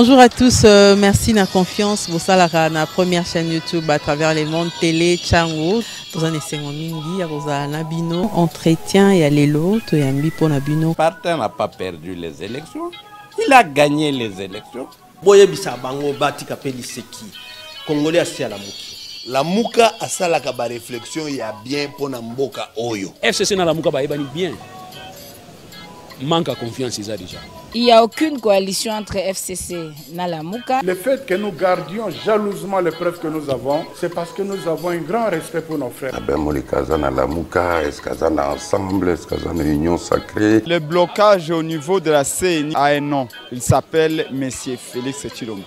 Bonjour à tous, merci de la confiance. Vous savez, la première chaîne YouTube à travers les mondes télé, Chango. Vous en essayez mingi, vous avez Nabino, entretien et allélo, tu as mis pour Nabino. Martin n'a pas perdu les élections, il a gagné les élections. Boye bisa bango bati kapeli seki. Congolais asi à la muki. La muka asala ka ba réflexion ya bien pour na mboka oyo. FCC na la muka ba ebani bien. Manque à confiance déjà. Il n'y a aucune coalition entre FCC et Nalamuka. Le fait que nous gardions jalousement les preuves que nous avons, c'est parce que nous avons un grand respect pour nos frères. Ensemble, union sacrée. Le blocage au niveau de la CNI a un nom. Il s'appelle Monsieur Félix Tshilombo.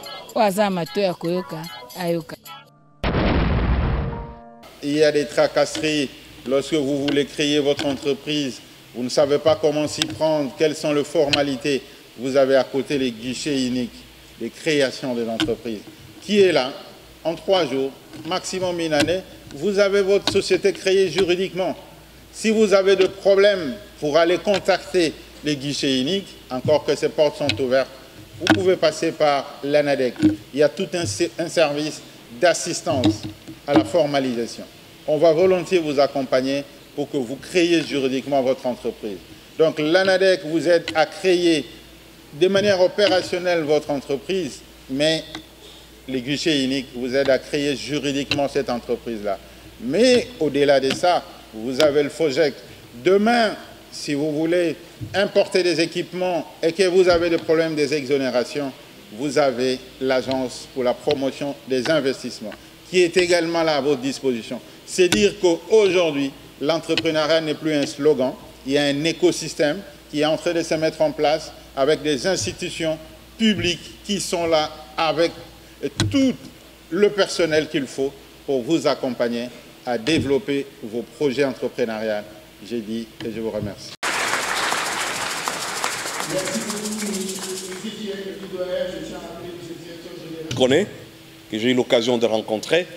Il y a des tracasseries lorsque vous voulez créer votre entreprise. Vous ne savez pas comment s'y prendre, quelles sont les formalités. Vous avez à côté les guichets uniques, les créations de l'entreprise, qui est là, en 3 jours, maximum une année, vous avez votre société créée juridiquement. Si vous avez des problèmes pour aller contacter les guichets uniques, encore que ces portes sont ouvertes, vous pouvez passer par l'ANADEC. Il y a tout un service d'assistance à la formalisation. On va volontiers vous accompagner pour que vous créiez juridiquement votre entreprise. Donc l'ANADEC vous aide à créer de manière opérationnelle votre entreprise, mais les guichets uniques vous aident à créer juridiquement cette entreprise-là. Mais au-delà de ça, vous avez le FOGEC. Demain, si vous voulez importer des équipements et que vous avez des problèmes des exonérations, vous avez l'Agence pour la promotion des investissements, qui est également là à votre disposition. C'est dire qu'aujourd'hui, l'entrepreneuriat n'est plus un slogan, il y a un écosystème qui est en train de se mettre en place avec des institutions publiques qui sont là avec tout le personnel qu'il faut pour vous accompagner à développer vos projets entrepreneuriaux. J'ai dit et je vous remercie. Je connais, que j'ai eu l'occasion de rencontrer,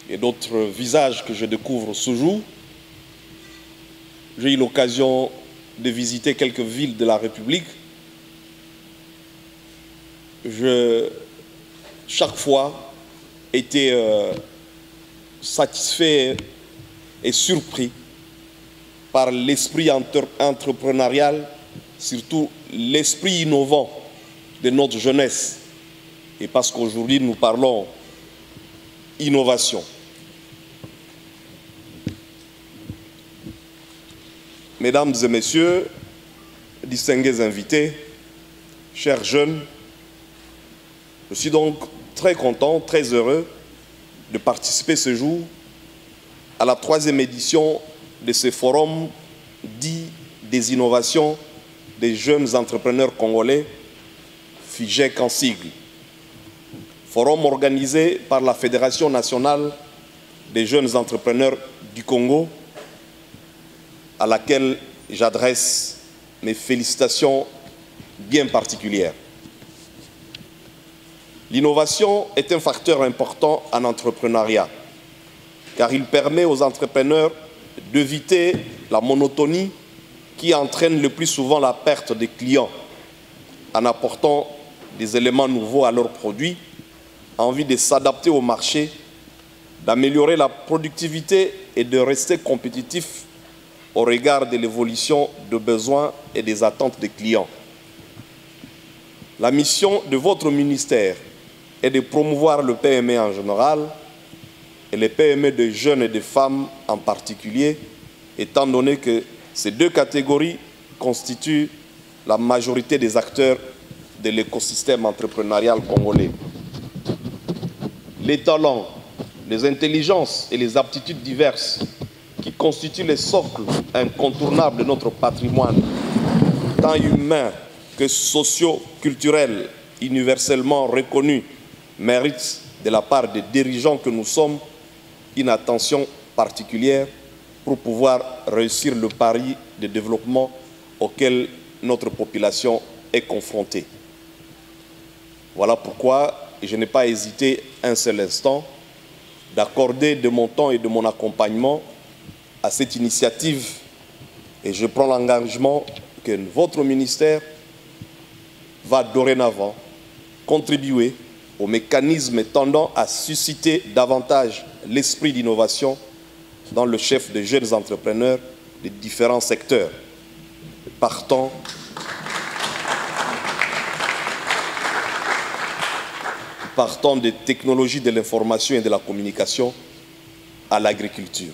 et d'autres visages que je découvre ce jour. J'ai eu l'occasion de visiter quelques villes de la République. Chaque fois, été satisfait et surpris par l'esprit entrepreneurial, surtout l'esprit innovant de notre jeunesse. Et parce qu'aujourd'hui, nous parlons innovation. Mesdames et messieurs, distingués invités, chers jeunes, je suis donc très content, très heureux de participer ce jour à la 3e édition de ce forum dit des innovations des jeunes entrepreneurs congolais, FIGEC en sigle. Forum organisé par la Fédération nationale des jeunes entrepreneurs du Congo, à laquelle j'adresse mes félicitations bien particulières. L'innovation est un facteur important en entrepreneuriat, car il permet aux entrepreneurs d'éviter la monotonie qui entraîne le plus souvent la perte des clients, en apportant des éléments nouveaux à leurs produits, en vue de s'adapter au marché, d'améliorer la productivité et de rester compétitif au regard de l'évolution des besoins et des attentes des clients. La mission de votre ministère est de promouvoir le PME en général et les PME de jeunes et de femmes en particulier, étant donné que ces 2 catégories constituent la majorité des acteurs de l'écosystème entrepreneurial congolais. Les talents, les intelligences et les aptitudes diverses qui constituent les socles incontournables de notre patrimoine, tant humain que socio-culturel, universellement reconnu, méritent de la part des dirigeants que nous sommes une attention particulière pour pouvoir réussir le pari de développement auquel notre population est confrontée. Voilà pourquoi je n'ai pas hésité un seul instant d'accorder de mon temps et de mon accompagnement à cette initiative, et je prends l'engagement que votre ministère va dorénavant contribuer aux mécanismes tendant à susciter davantage l'esprit d'innovation dans le chef de jeunes entrepreneurs des différents secteurs, partant des technologies de l'information et de la communication à l'agriculture.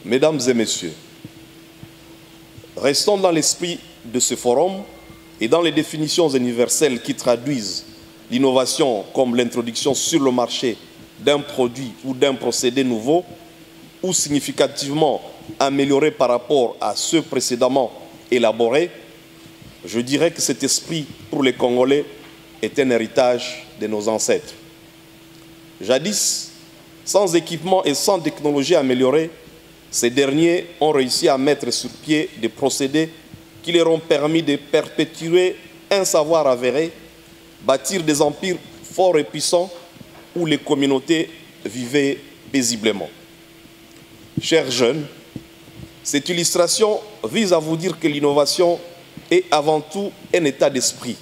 Mesdames et messieurs, restons dans l'esprit de ce forum et dans les définitions universelles qui traduisent l'innovation comme l'introduction sur le marché d'un produit ou d'un procédé nouveau ou significativement amélioré par rapport à ceux précédemment élaborés. Je dirais que cet esprit pour les Congolais est un héritage de nos ancêtres. Jadis, sans équipement et sans technologie améliorée, ces derniers ont réussi à mettre sur pied des procédés qui leur ont permis de perpétuer un savoir avéré, bâtir des empires forts et puissants où les communautés vivaient paisiblement. Chers jeunes, cette illustration vise à vous dire que l'innovation est avant tout un état d'esprit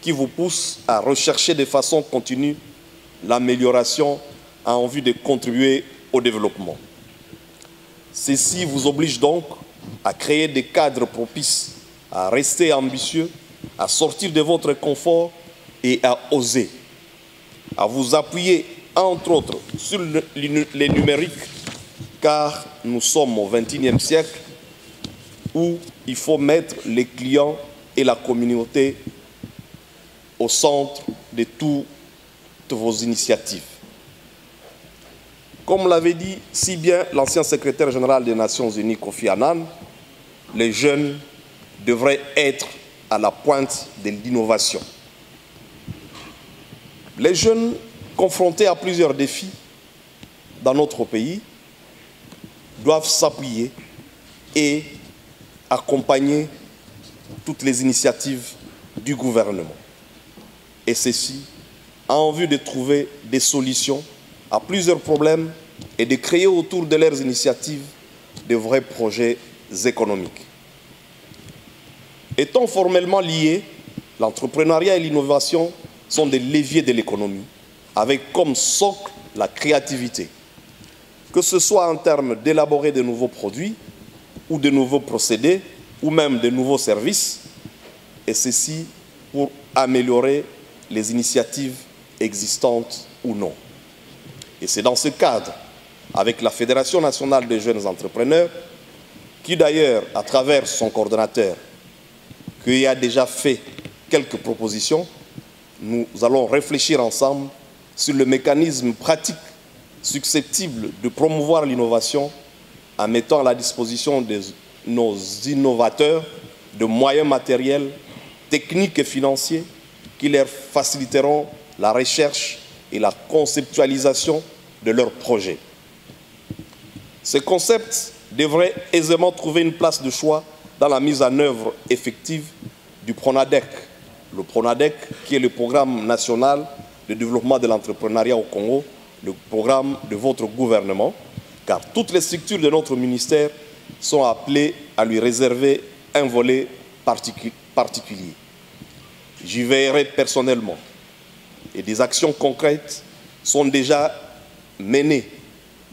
qui vous pousse à rechercher de façon continue l'amélioration en vue de contribuer au développement. Ceci vous oblige donc à créer des cadres propices, à rester ambitieux, à sortir de votre confort et à oser, à vous appuyer entre autres sur les numériques, car nous sommes au XXIe siècle où il faut mettre les clients et la communauté au centre de toutes vos initiatives. Comme l'avait dit si bien l'ancien secrétaire général des Nations Unies, Kofi Annan, les jeunes devraient être à la pointe de l'innovation. Les jeunes confrontés à plusieurs défis dans notre pays doivent s'appuyer et accompagner toutes les initiatives du gouvernement. Et ceci en vue de trouver des solutions à plusieurs problèmes et de créer autour de leurs initiatives de vrais projets économiques. Étant formellement liés, l'entrepreneuriat et l'innovation sont des leviers de l'économie, avec comme socle la créativité, que ce soit en termes d'élaborer de nouveaux produits ou de nouveaux procédés ou même de nouveaux services, et ceci pour améliorer les initiatives existantes ou non. Et c'est dans ce cadre, avec la Fédération nationale des jeunes entrepreneurs, qui d'ailleurs, à travers son coordonnateur, qui a déjà fait quelques propositions, nous allons réfléchir ensemble sur le mécanisme pratique susceptible de promouvoir l'innovation en mettant à la disposition de nos innovateurs de moyens matériels, techniques et financiers qui leur faciliteront la recherche et la conceptualisation de leurs projets. Ces concepts devraient aisément trouver une place de choix dans la mise en œuvre effective du PRONADEC. Le PRONADEC, qui est le programme national de développement de l'entrepreneuriat au Congo, le programme de votre gouvernement, car toutes les structures de notre ministère sont appelées à lui réserver un volet particulier. J'y veillerai personnellement et des actions concrètes sont déjà menées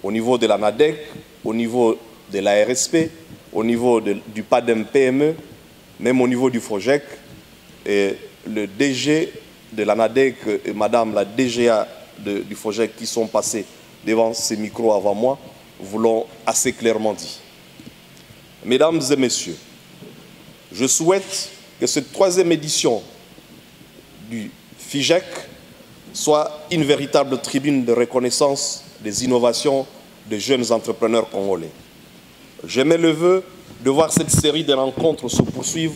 au niveau de la NADEC, au niveau de la RSP, au niveau du PADEM PME, même au niveau du FOGEC. Et le DG de la NADEC et Madame la DGA du FOGEC qui sont passés devant ces micros avant moi, vous l'ont assez clairement dit. Mesdames et messieurs, je souhaite que cette troisième édition du FIGEC soit une véritable tribune de reconnaissance des innovations des jeunes entrepreneurs congolais. J'émets le vœu de voir cette série de rencontres se poursuivre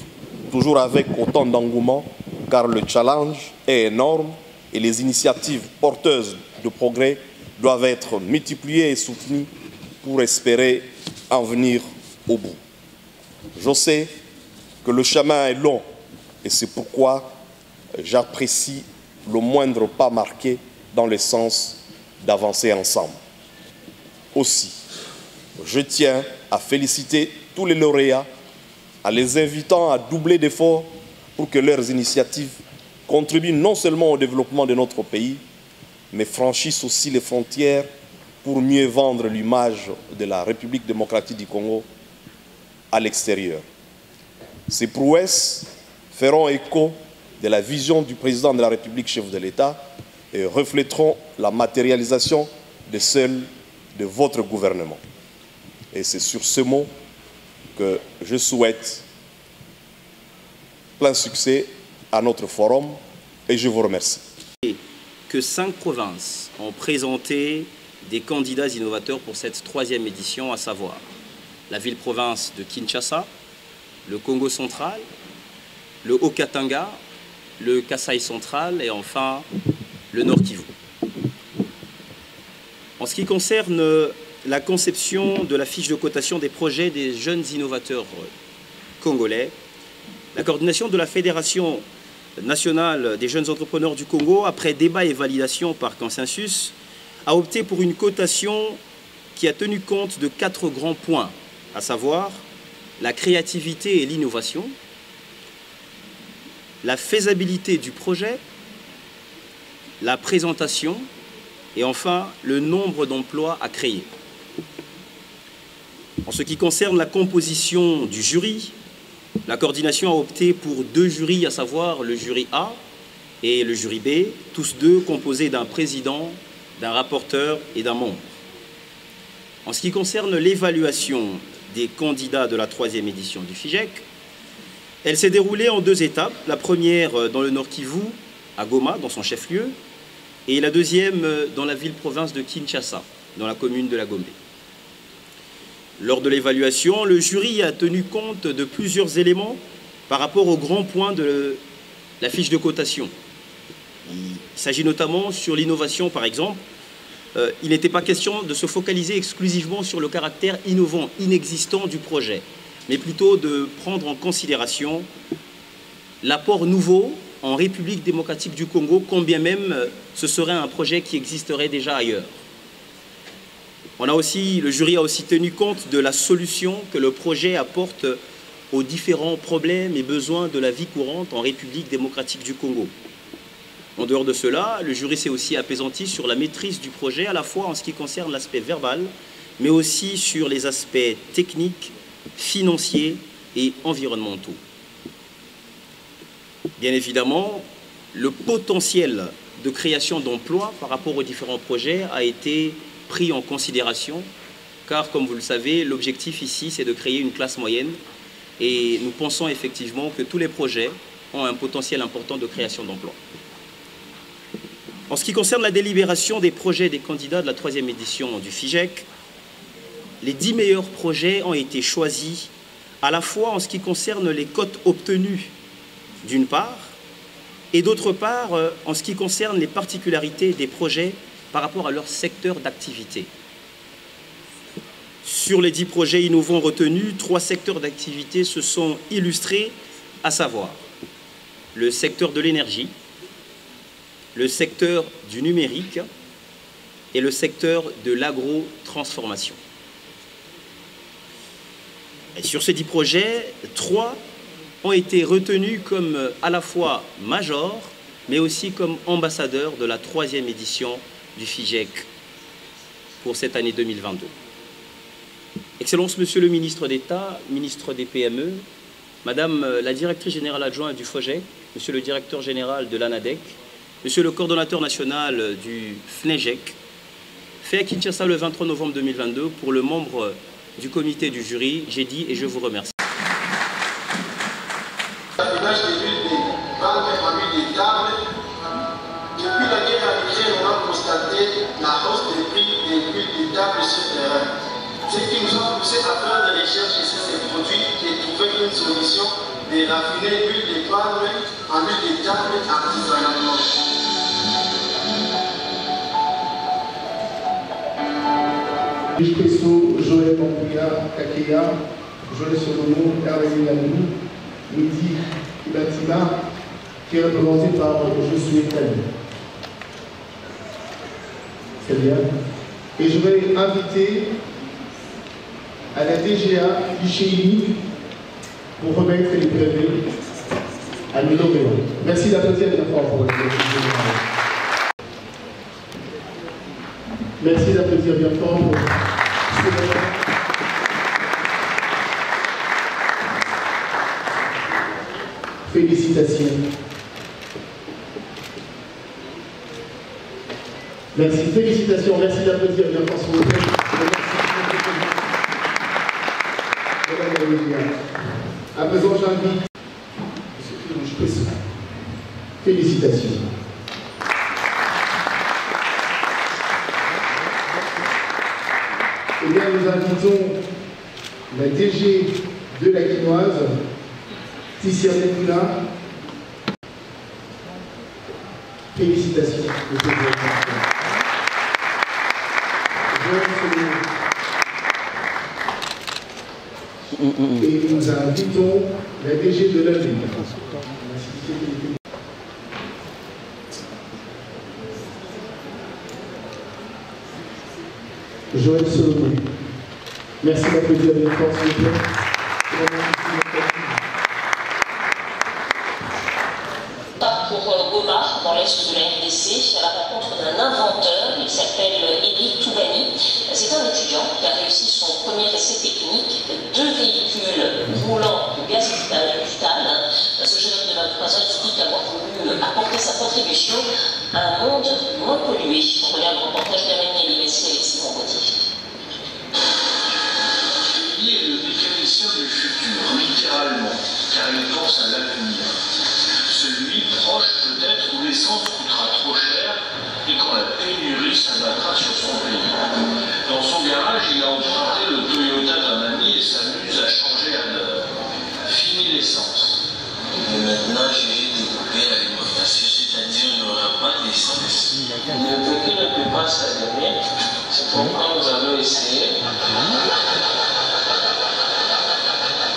toujours avec autant d'engouement, car le challenge est énorme et les initiatives porteuses de progrès doivent être multipliées et soutenues pour espérer en venir au bout. Je sais que le chemin est long et c'est pourquoi j'apprécie le moindre pas marqué dans le sens d'avancer ensemble. Aussi, je tiens à féliciter tous les lauréats en les invitant à doubler d'efforts pour que leurs initiatives contribuent non seulement au développement de notre pays, mais franchissent aussi les frontières pour mieux vendre l'image de la République démocratique du Congo à l'extérieur. Ces prouesses feront écho de la vision du président de la République, chef de l'État, et reflèteront la matérialisation de celle de votre gouvernement. Et c'est sur ce mot que je souhaite plein succès à notre forum et je vous remercie. Que 5 provinces ont présenté des candidats innovateurs pour cette 3e édition, à savoir la ville-province de Kinshasa, le Congo central, le Haut-Katanga, le Kasaï central et enfin le Nord Kivu. En ce qui concerne la conception de la fiche de cotation des projets des jeunes innovateurs congolais, la coordination de la Fédération nationale des jeunes entrepreneurs du Congo, après débat et validation par consensus, a opté pour une cotation qui a tenu compte de 4 grands points, à savoir la créativité et l'innovation, la faisabilité du projet, la présentation et enfin le nombre d'emplois à créer. En ce qui concerne la composition du jury, la coordination a opté pour 2 jurys, à savoir le jury A et le jury B, tous deux composés d'un président, d'un rapporteur et d'un membre. En ce qui concerne l'évaluation des candidats de la 3e édition du FIGEC, elle s'est déroulée en 2 étapes. La première dans le Nord Kivu, à Goma, dans son chef-lieu, et la deuxième dans la ville-province de Kinshasa, dans la commune de la Gombe. Lors de l'évaluation, le jury a tenu compte de plusieurs éléments par rapport aux grands points de la fiche de cotation. Il s'agit notamment sur l'innovation, par exemple. Il n'était pas question de se focaliser exclusivement sur le caractère innovant, inexistant du projet, mais plutôt de prendre en considération l'apport nouveau en République démocratique du Congo, quand bien même ce serait un projet qui existerait déjà ailleurs. Le jury a aussi tenu compte de la solution que le projet apporte aux différents problèmes et besoins de la vie courante en République démocratique du Congo. En dehors de cela, le jury s'est aussi apaisanti sur la maîtrise du projet, à la fois en ce qui concerne l'aspect verbal, mais aussi sur les aspects techniques, financiers et environnementaux. Bien évidemment, le potentiel de création d'emplois par rapport aux différents projets a été pris en considération, car comme vous le savez, l'objectif ici c'est de créer une classe moyenne et nous pensons effectivement que tous les projets ont un potentiel important de création d'emplois. En ce qui concerne la délibération des projets des candidats de la 3e édition du FIGEC, les 10 meilleurs projets ont été choisis à la fois en ce qui concerne les cotes obtenues d'une part, et d'autre part en ce qui concerne les particularités des projets par rapport à leur secteur d'activité. Sur les 10 projets innovants retenus, 3 secteurs d'activité se sont illustrés, à savoir le secteur de l'énergie, le secteur du numérique et le secteur de l'agro-transformation. Et sur ces 10 projets, 3 ont été retenus comme à la fois majors, mais aussi comme ambassadeurs de la 3e édition du FIGEC pour cette année 2022. Excellences, Monsieur le ministre d'État, ministre des PME, Madame la directrice générale adjointe du FOGEC, Monsieur le directeur général de l'ANADEC, Monsieur le coordonnateur national du FNEGEC, fait à Kinshasa le 23 novembre 2022 pour le membre du comité du jury, j'ai dit et je vous remercie. Depuis la guerre à l'Ukraine, on a constaté la hausse des prix des huiles de table sur le terrain. Ce qui nous a poussé à faire des recherches sur ces produits et trouver une solution de raffiner l'huile de palme en huile de table artisanalement. Espresso, Joël Mambuya, Kakeya, Joël Solomon, Caroline Lamou, Midi Ibatima, qui est représenté par Josué Kali. C'est bien. Et je vais inviter à la DGA, guichet unique, pour remettre les brevets à à nous nommer. Merci d'applaudir bien fort pour le directeur général. Merci d'applaudir bien fort pour félicitations. Merci, félicitations, merci d'applaudir bien fort sur le thème. À présent, j'invite M. Pesson. Félicitations. Eh bien, nous invitons la DG de la Quinoise, Ticia Moula. Félicitations. Et nous invitons la DG de la ville. Joël Solomon. Merci d'applaudir bien fort, s'il vous plaît. Pour Goma, dans l'est de la RDC, à la rencontre d'un inventeur, il s'appelle Elie Toubani. C'est un étudiant qui a réussi son premier essai technique, 2 véhicules roulants de gaz butane. Ce jeune homme de 23 ans explique avoir voulu apporter sa contribution à un monde moins pollué. On regarde le reportage d'Amélie Elimessi et Alexis Montgaudier. Elie est le mécanicien du futur, littéralement, car il pense à l'avenir. Celui proche peut-être où l'essence coûtera trop cher et quand la pénurie s'abattra sur son pays. Dans son garage, il a emprunté le Toyota d'un ami et s'amuse à changer à l'heure. Fini l'essence. Et maintenant, j'ai découpé l'alimentation, c'est-à-dire qu'il n'y aura pas d'essence. Le véhicule ne peut pas s'allumer, c'est pourquoi nous allons essayer.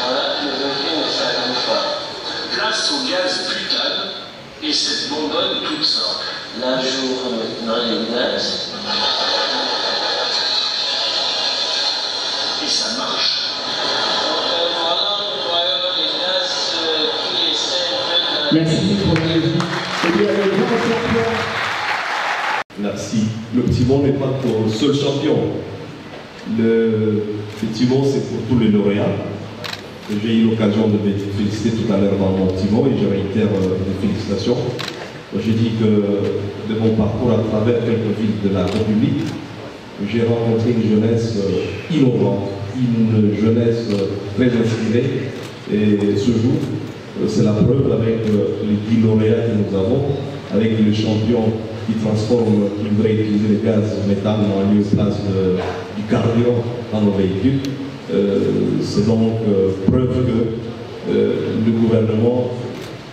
Voilà, le véhicule ne s'allume pas. Place au gaz butane et cette bonbonne toute simple. Là, j'ouvre maintenant les gaz. Et ça marche. Voilà, nous voyons les gaz qui essaient de... Merci pour la régie. Eh bien, le grand champion. Merci. Le petit monde n'est pas pour le seul champion. Le petit monde, c'est pour tous les lauréats. J'ai eu l'occasion de me féliciter tout à l'heure dans mon petit mot et je réitère mes félicitations. J'ai dit que de mon parcours à travers quelques villes de la République, j'ai rencontré une jeunesse innovante, une jeunesse très inspirée. Et ce jour, c'est la preuve avec les 10 lauréats que nous avons, avec le champion qui transforme, qui voudrait utiliser les gaz méthane en lieu et place du carburant dans nos véhicules. C'est donc preuve que le gouvernement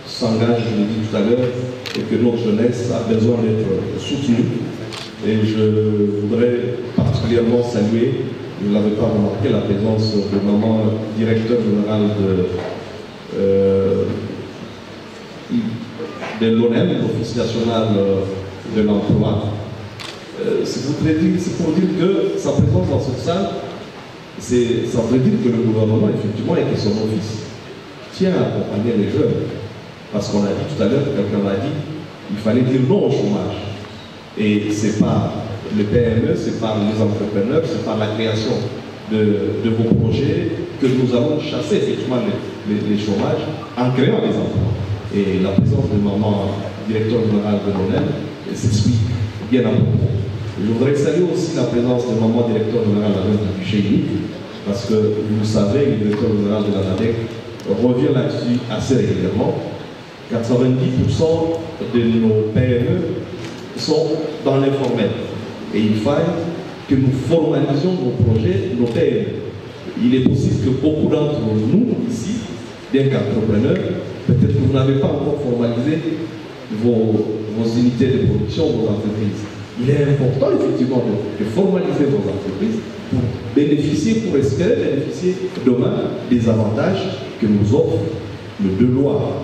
s'engage, je l'ai dit tout à l'heure, et que notre jeunesse a besoin d'être soutenue. Et je voudrais particulièrement saluer, je ne l'avais pas remarqué, la présence de maman directeur général de l'ONEM, l'Office national de l'emploi. C'est pour dire que sa présence dans cette salle, ça veut dire que le gouvernement, effectivement, et que son office tient à accompagner les jeunes. Parce qu'on a dit tout à l'heure, quelqu'un m'a dit, il fallait dire non au chômage. Et ce n'est pas le PME, c'est pas les entrepreneurs, c'est par la création de vos projets que nous allons chasser effectivement les chômages en créant des emplois. Et la présence de maman directeur général de l'ONEM s'explique bien à propos. Je voudrais saluer aussi la présence de maman directeur général du guichet unique, parce que vous le savez, le directeur général de la NADEC revient là-dessus assez régulièrement. 90% de nos PME sont dans l'informel. Et il faille que nous formalisions nos projets, nos PME. Il est possible que beaucoup d'entre nous, ici, bien qu'entrepreneurs, peut-être que vous n'avez pas encore formalisé vos unités de production, vos entreprises. Il est important, effectivement, de formaliser vos entreprises pour bénéficier, pour espérer bénéficier demain des avantages que nous offrent les 2 lois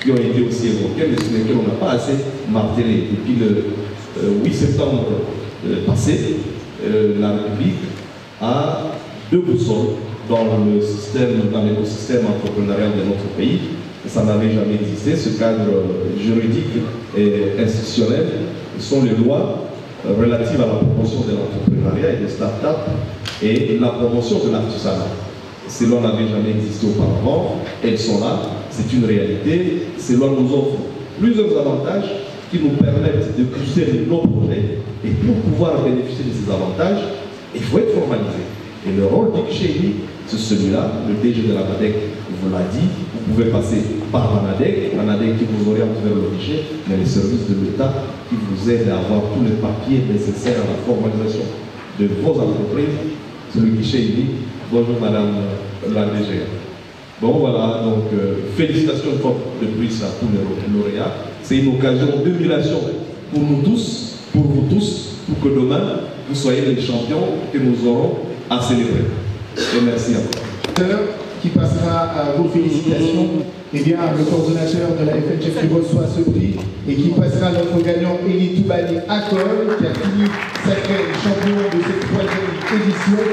qui ont été aussi évoquées, mais sur lesquelles on n'a pas assez martelé. Depuis le 8 septembre passé, la République a 2 boussoles dans l'écosystème entrepreneurial de notre pays. Ça n'avait jamais existé. Ce cadre juridique et institutionnel sont les lois relatives à la promotion de l'entrepreneuriat et des start-up et la promotion de l'artisanat. Ces lois n'avaient jamais existé auparavant, elles sont là, c'est une réalité. Ces lois nous offrent plusieurs avantages qui nous permettent de pousser nos projets, et pour pouvoir bénéficier de ces avantages, il faut être formalisé. Et le rôle du guichet unique, c'est celui-là. Le DG de la NADEC vous l'a dit, vous pouvez passer par la NADEC qui vous oriente vers le guichet, mais les services de l'État qui vous aident à avoir tous les papiers nécessaires à la formalisation de vos entreprises. C'est le guichet unique. Bonjour Madame la DG. Bon voilà, donc félicitations une fois de plus à tous les lauréats. C'est une occasion d'émulation pour nous tous, pour vous tous, pour que demain vous soyez les champions que nous aurons à célébrer. Et merci à vous. Qui passera à vos félicitations, eh bien, le coordonnateur de la FNGF qui reçoit ce prix et qui passera notre gagnant Eli Toubani Akol, qui a fini sacré champion de cette 3e édition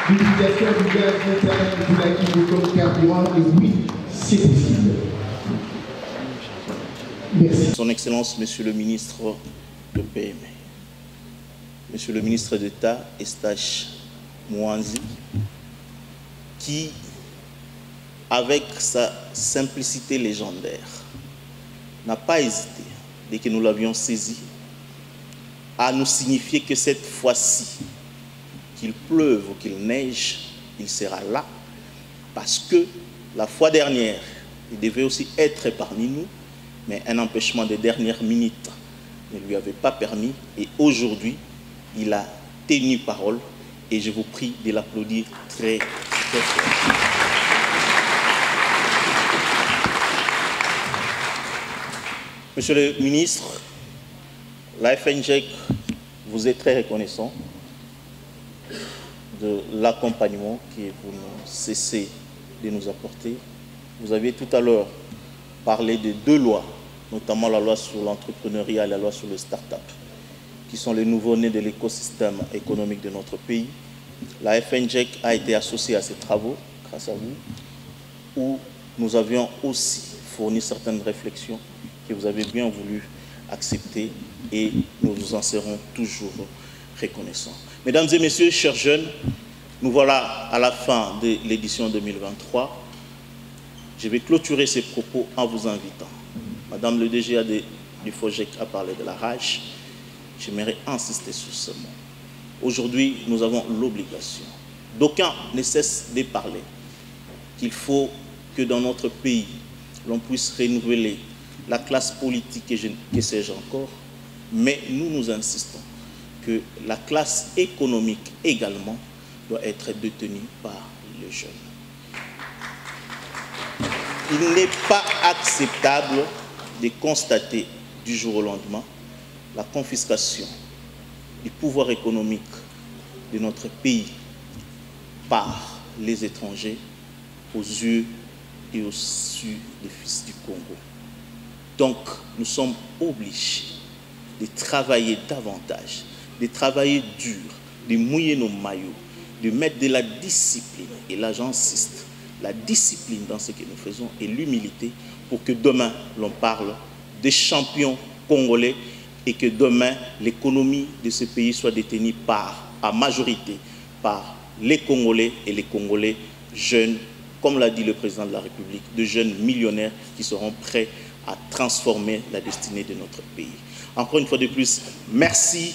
d'utilisation du gaz méthane du liquide comme carburant. Et oui, c'est possible. Merci. Son Excellence, Monsieur le ministre de PME, Monsieur le ministre d'État Eustache Mouanzi, qui, avec sa simplicité légendaire, n'a pas hésité, dès que nous l'avions saisi, à nous signifier que cette fois-ci, qu'il pleuve ou qu'il neige, il sera là, parce que la fois dernière, il devait aussi être parmi nous, mais un empêchement de dernière minute ne lui avait pas permis, et aujourd'hui, il a tenu parole, et je vous prie de l'applaudir très, très fort. Monsieur le ministre, la FNGEC vous est très reconnaissant de l'accompagnement que vous ne cessez de nous apporter. Vous aviez tout à l'heure parlé de 2 lois, notamment la loi sur l'entrepreneuriat et la loi sur le start-up, qui sont les nouveaux-nés de l'écosystème économique de notre pays. La FNGEC a été associée à ces travaux, grâce à vous, où nous avions aussi fourni certaines réflexions que vous avez bien voulu accepter, et nous vous en serons toujours reconnaissants. Mesdames et messieurs, chers jeunes, nous voilà à la fin de l'édition 2023. Je vais clôturer ces propos en vous invitant. Madame le DGA du FOGEC a parlé de la rage. J'aimerais insister sur ce mot. Aujourd'hui, nous avons l'obligation, d'aucuns ne cessent de parler, qu'il faut que dans notre pays, l'on puisse renouveler la classe politique, que sais-je encore, mais nous insistons que la classe économique également doit être détenue par les jeunes. Il n'est pas acceptable de constater du jour au lendemain la confiscation du pouvoir économique de notre pays par les étrangers aux yeux et aux su des fils du Congo. Donc, nous sommes obligés de travailler davantage, de travailler dur, de mouiller nos maillots, de mettre de la discipline. Et là, j'insiste, la discipline dans ce que nous faisons et l'humilité pour que demain, l'on parle des champions congolais et que demain, l'économie de ce pays soit détenue à majorité par les Congolais et les Congolais jeunes, comme l'a dit le président de la République, de jeunes millionnaires qui seront prêts à transformer la destinée de notre pays. Encore une fois de plus, merci.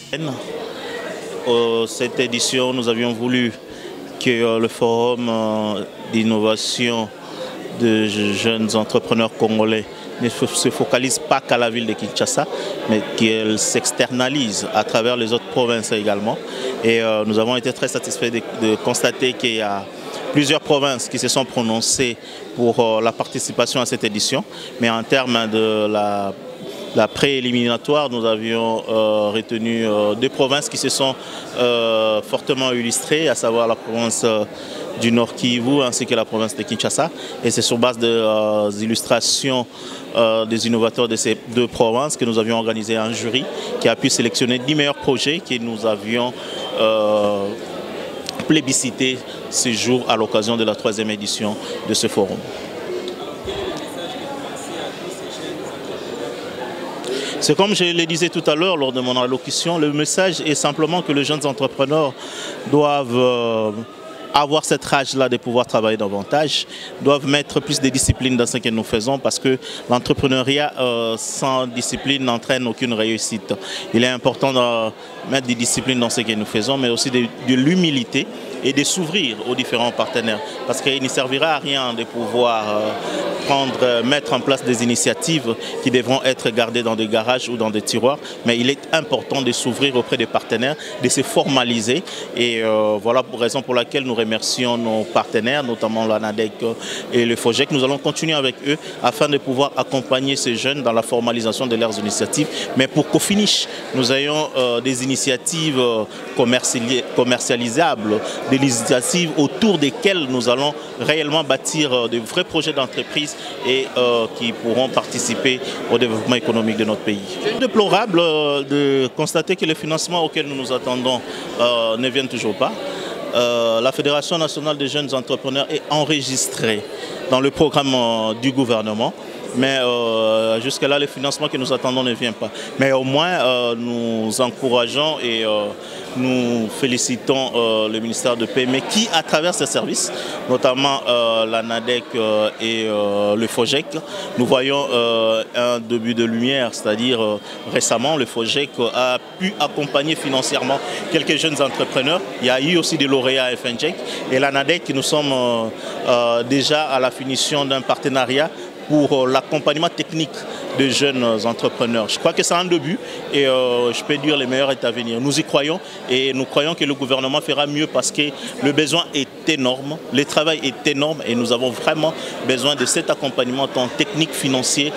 Cette édition, nous avions voulu que le forum d'innovation de jeunes entrepreneurs congolais ne se focalise pas qu'à la ville de Kinshasa, mais qu'elle s'externalise à travers les autres provinces également. Et nous avons été très satisfaits de constater qu'il y a plusieurs provinces qui se sont prononcées pour la participation à cette édition. Mais en termes de la prééliminatoire, nous avions retenu 2 provinces qui se sont fortement illustrées, à savoir la province du Nord Kivu ainsi que la province de Kinshasa. Et c'est sur base des illustrations des innovateurs de ces 2 provinces que nous avions organisé un jury qui a pu sélectionner 10 meilleurs projets que nous avions plébiscités ce jour à l'occasion de la 3e édition de ce forum. C'est comme je le disais tout à l'heure lors de mon allocution, le message est simplement que les jeunes entrepreneurs doivent avoir cette rage-là de pouvoir travailler davantage, doivent mettre plus de discipline dans ce que nous faisons parce que l'entrepreneuriat sans discipline n'entraîne aucune réussite. Il est important de mettre des disciplines dans ce que nous faisons, mais aussi de l'humilité et de s'ouvrir aux différents partenaires. Parce qu'il ne servira à rien de pouvoir mettre en place des initiatives qui devront être gardées dans des garages ou dans des tiroirs, mais il est important de s'ouvrir auprès des partenaires, de se formaliser. Et voilà pour raison pour laquelle nous remercions nos partenaires, notamment l'ANADEC et le FOGEC. Nous allons continuer avec eux afin de pouvoir accompagner ces jeunes dans la formalisation de leurs initiatives. Mais pour qu'au finish, nous ayons des initiatives commercialisables, des initiatives autour desquelles nous allons réellement bâtir de vrais projets d'entreprise et qui pourront participer au développement économique de notre pays. C'est déplorable de constater que les financements auxquels nous nous attendons ne viennent toujours pas. La Fédération nationale des jeunes entrepreneurs est enregistrée dans le programme du gouvernement. Mais jusqu'à là, le financement que nous attendons ne vient pas. Mais au moins, nous encourageons et nous félicitons le ministère de PME qui, à travers ses services, notamment l'ANADEC et le FOGEC, nous voyons un début de lumière, c'est-à-dire récemment, le FOGEC a pu accompagner financièrement quelques jeunes entrepreneurs. Il y a eu aussi des lauréats FNJEC et l'ANADEC, nous sommes déjà à la finition d'un partenariat pour l'accompagnement technique de jeunes entrepreneurs. Je crois que c'est un début et je peux dire le meilleur est à venir. Nous y croyons et nous croyons que le gouvernement fera mieux parce que le besoin est énorme, le travail est énorme et nous avons vraiment besoin de cet accompagnement tant technique, financier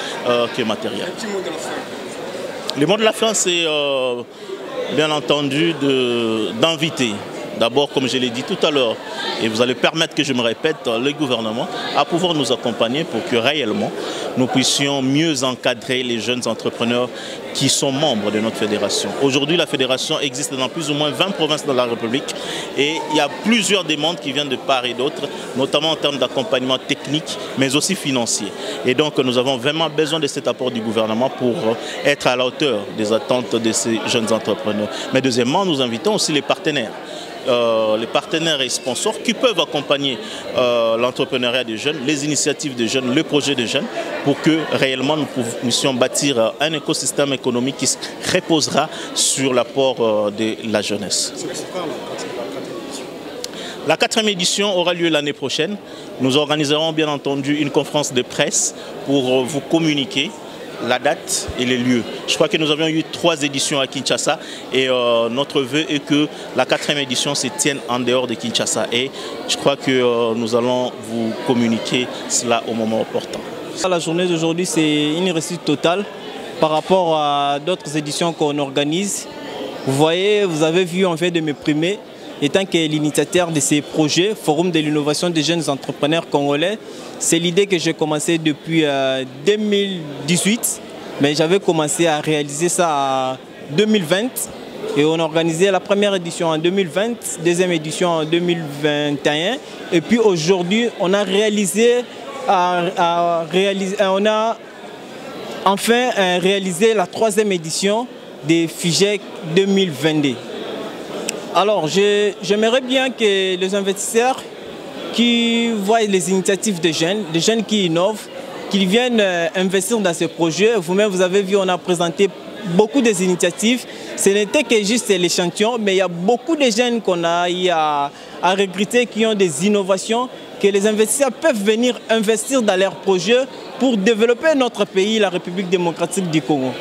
que matériel. Le mot de la fin, c'est bien entendu d'inviter. D'abord, comme je l'ai dit tout à l'heure, et vous allez permettre que je me répète, le gouvernement à pouvoir nous accompagner pour que réellement nous puissions mieux encadrer les jeunes entrepreneurs qui sont membres de notre fédération. Aujourd'hui, la fédération existe dans plus ou moins 20 provinces de la République et il y a plusieurs demandes qui viennent de part et d'autre, notamment en termes d'accompagnement technique, mais aussi financier. Et donc, nous avons vraiment besoin de cet apport du gouvernement pour être à la hauteur des attentes de ces jeunes entrepreneurs. Mais deuxièmement, nous invitons aussi les partenaires et sponsors qui peuvent accompagner l'entrepreneuriat des jeunes, les initiatives des jeunes, les projets des jeunes, pour que réellement nous puissions bâtir un écosystème économique qui reposera sur l'apport de la jeunesse. La 4e édition aura lieu l'année prochaine. Nous organiserons bien entendu une conférence de presse pour vous communiquer la date et les lieux. Je crois que nous avions eu 3 éditions à Kinshasa et notre vœu est que la 4e édition se tienne en dehors de Kinshasa et je crois que nous allons vous communiquer cela au moment opportun. La journée d'aujourd'hui, c'est une réussite totale par rapport à d'autres éditions qu'on organise. Vous voyez, vous avez vu, on vient de me primer étant que l'initiateur de ces projets, Forum de l'innovation des jeunes entrepreneurs congolais. C'est l'idée que j'ai commencé depuis 2018, mais j'avais commencé à réaliser ça en 2020. Et on a organisé la première édition en 2020, deuxième édition en 2021. Et puis aujourd'hui, on a enfin réalisé la 3e édition des FIGEC 2022. Alors, j'aimerais bien que les investisseurs qui voient les initiatives des jeunes qui innovent, qu'ils viennent investir dans ces projets. Vous-même, vous avez vu, on a présenté beaucoup des initiatives. Ce n'était que juste l'échantillon, mais il y a beaucoup de jeunes qu'on a eu à recruter qui ont des innovations, que les investisseurs peuvent venir investir dans leurs projets pour développer notre pays, la République démocratique du Congo,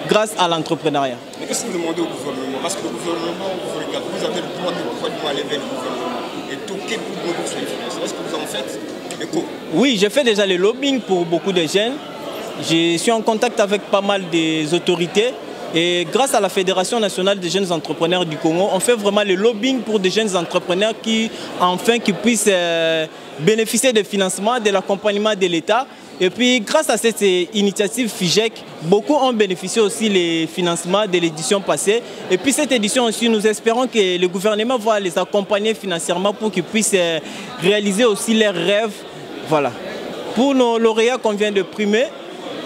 grâce à l'entrepreneuriat. Mais qu'est-ce que vous demandez au gouvernement? Parce que le gouvernement, vous avez le droit de aller vers le gouvernement et toquer pour beaucoup sur les finances. Est-ce que vous en faites? Oui, je fais déjà le lobbying pour beaucoup de jeunes. Je suis en contact avec pas mal des autorités. Et grâce à la Fédération nationale des jeunes entrepreneurs du Congo, on fait vraiment le lobbying pour des jeunes entrepreneurs qui puissent bénéficier des financements, de l'accompagnement de l'État. Et puis, grâce à cette initiative FIGEC, beaucoup ont bénéficié aussi des financements de l'édition passée. Et puis, cette édition aussi, nous espérons que le gouvernement va les accompagner financièrement pour qu'ils puissent réaliser aussi leurs rêves. Voilà. Pour nos lauréats qu'on vient de primer,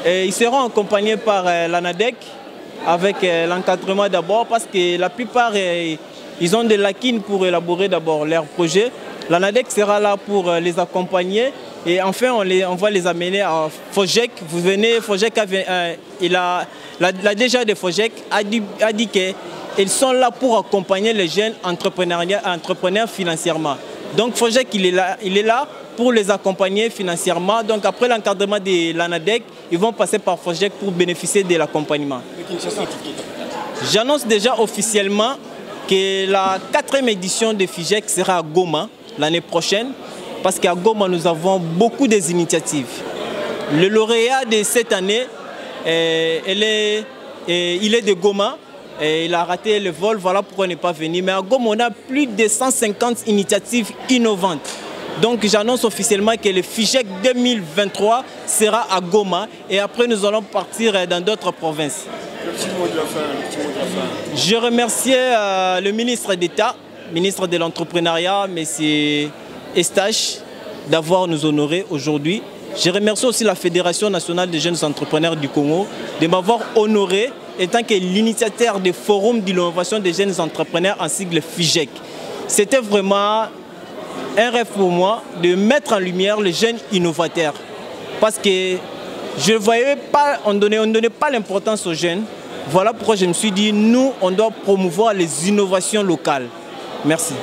ils seront accompagnés par l'ANADEC avec l'encadrement d'abord, parce que la plupart, ils ont des lacunes pour élaborer d'abord leur projet. L'ANADEC sera là pour les accompagner. Et enfin, on va les amener à FOGEC. Vous venez, FOGEC, la DG de FOGEC a dit qu'ils sont là pour accompagner les jeunes entrepreneurs financièrement. Donc FOGEC, il est là pour les accompagner financièrement. Donc après l'encadrement de l'ANADEC, ils vont passer par FOGEC pour bénéficier de l'accompagnement. J'annonce déjà officiellement que la 4e édition de FIGEC sera à Goma l'année prochaine. Parce qu'à Goma, nous avons beaucoup d'initiatives. Le lauréat de cette année, il est de Goma. Il a raté le vol, voilà pourquoi il n'est pas venu. Mais à Goma, on a plus de 150 initiatives innovantes. Donc j'annonce officiellement que le FIGEC 2023 sera à Goma. Et après, nous allons partir dans d'autres provinces. Le petit mot de la fin. Je remercie le ministre d'État, ministre de l'Entrepreneuriat, M. Estache, d'avoir nous honorés aujourd'hui. Je remercie aussi la Fédération nationale des jeunes entrepreneurs du Congo de m'avoir honoré étant que l'initiateur des forums d'innovation des jeunes entrepreneurs en sigle FIGEC. C'était vraiment un rêve pour moi de mettre en lumière les jeunes innovateurs. Parce que je ne voyais pas, on ne donnait pas l'importance aux jeunes. Voilà pourquoi je me suis dit, nous, on doit promouvoir les innovations locales. Merci.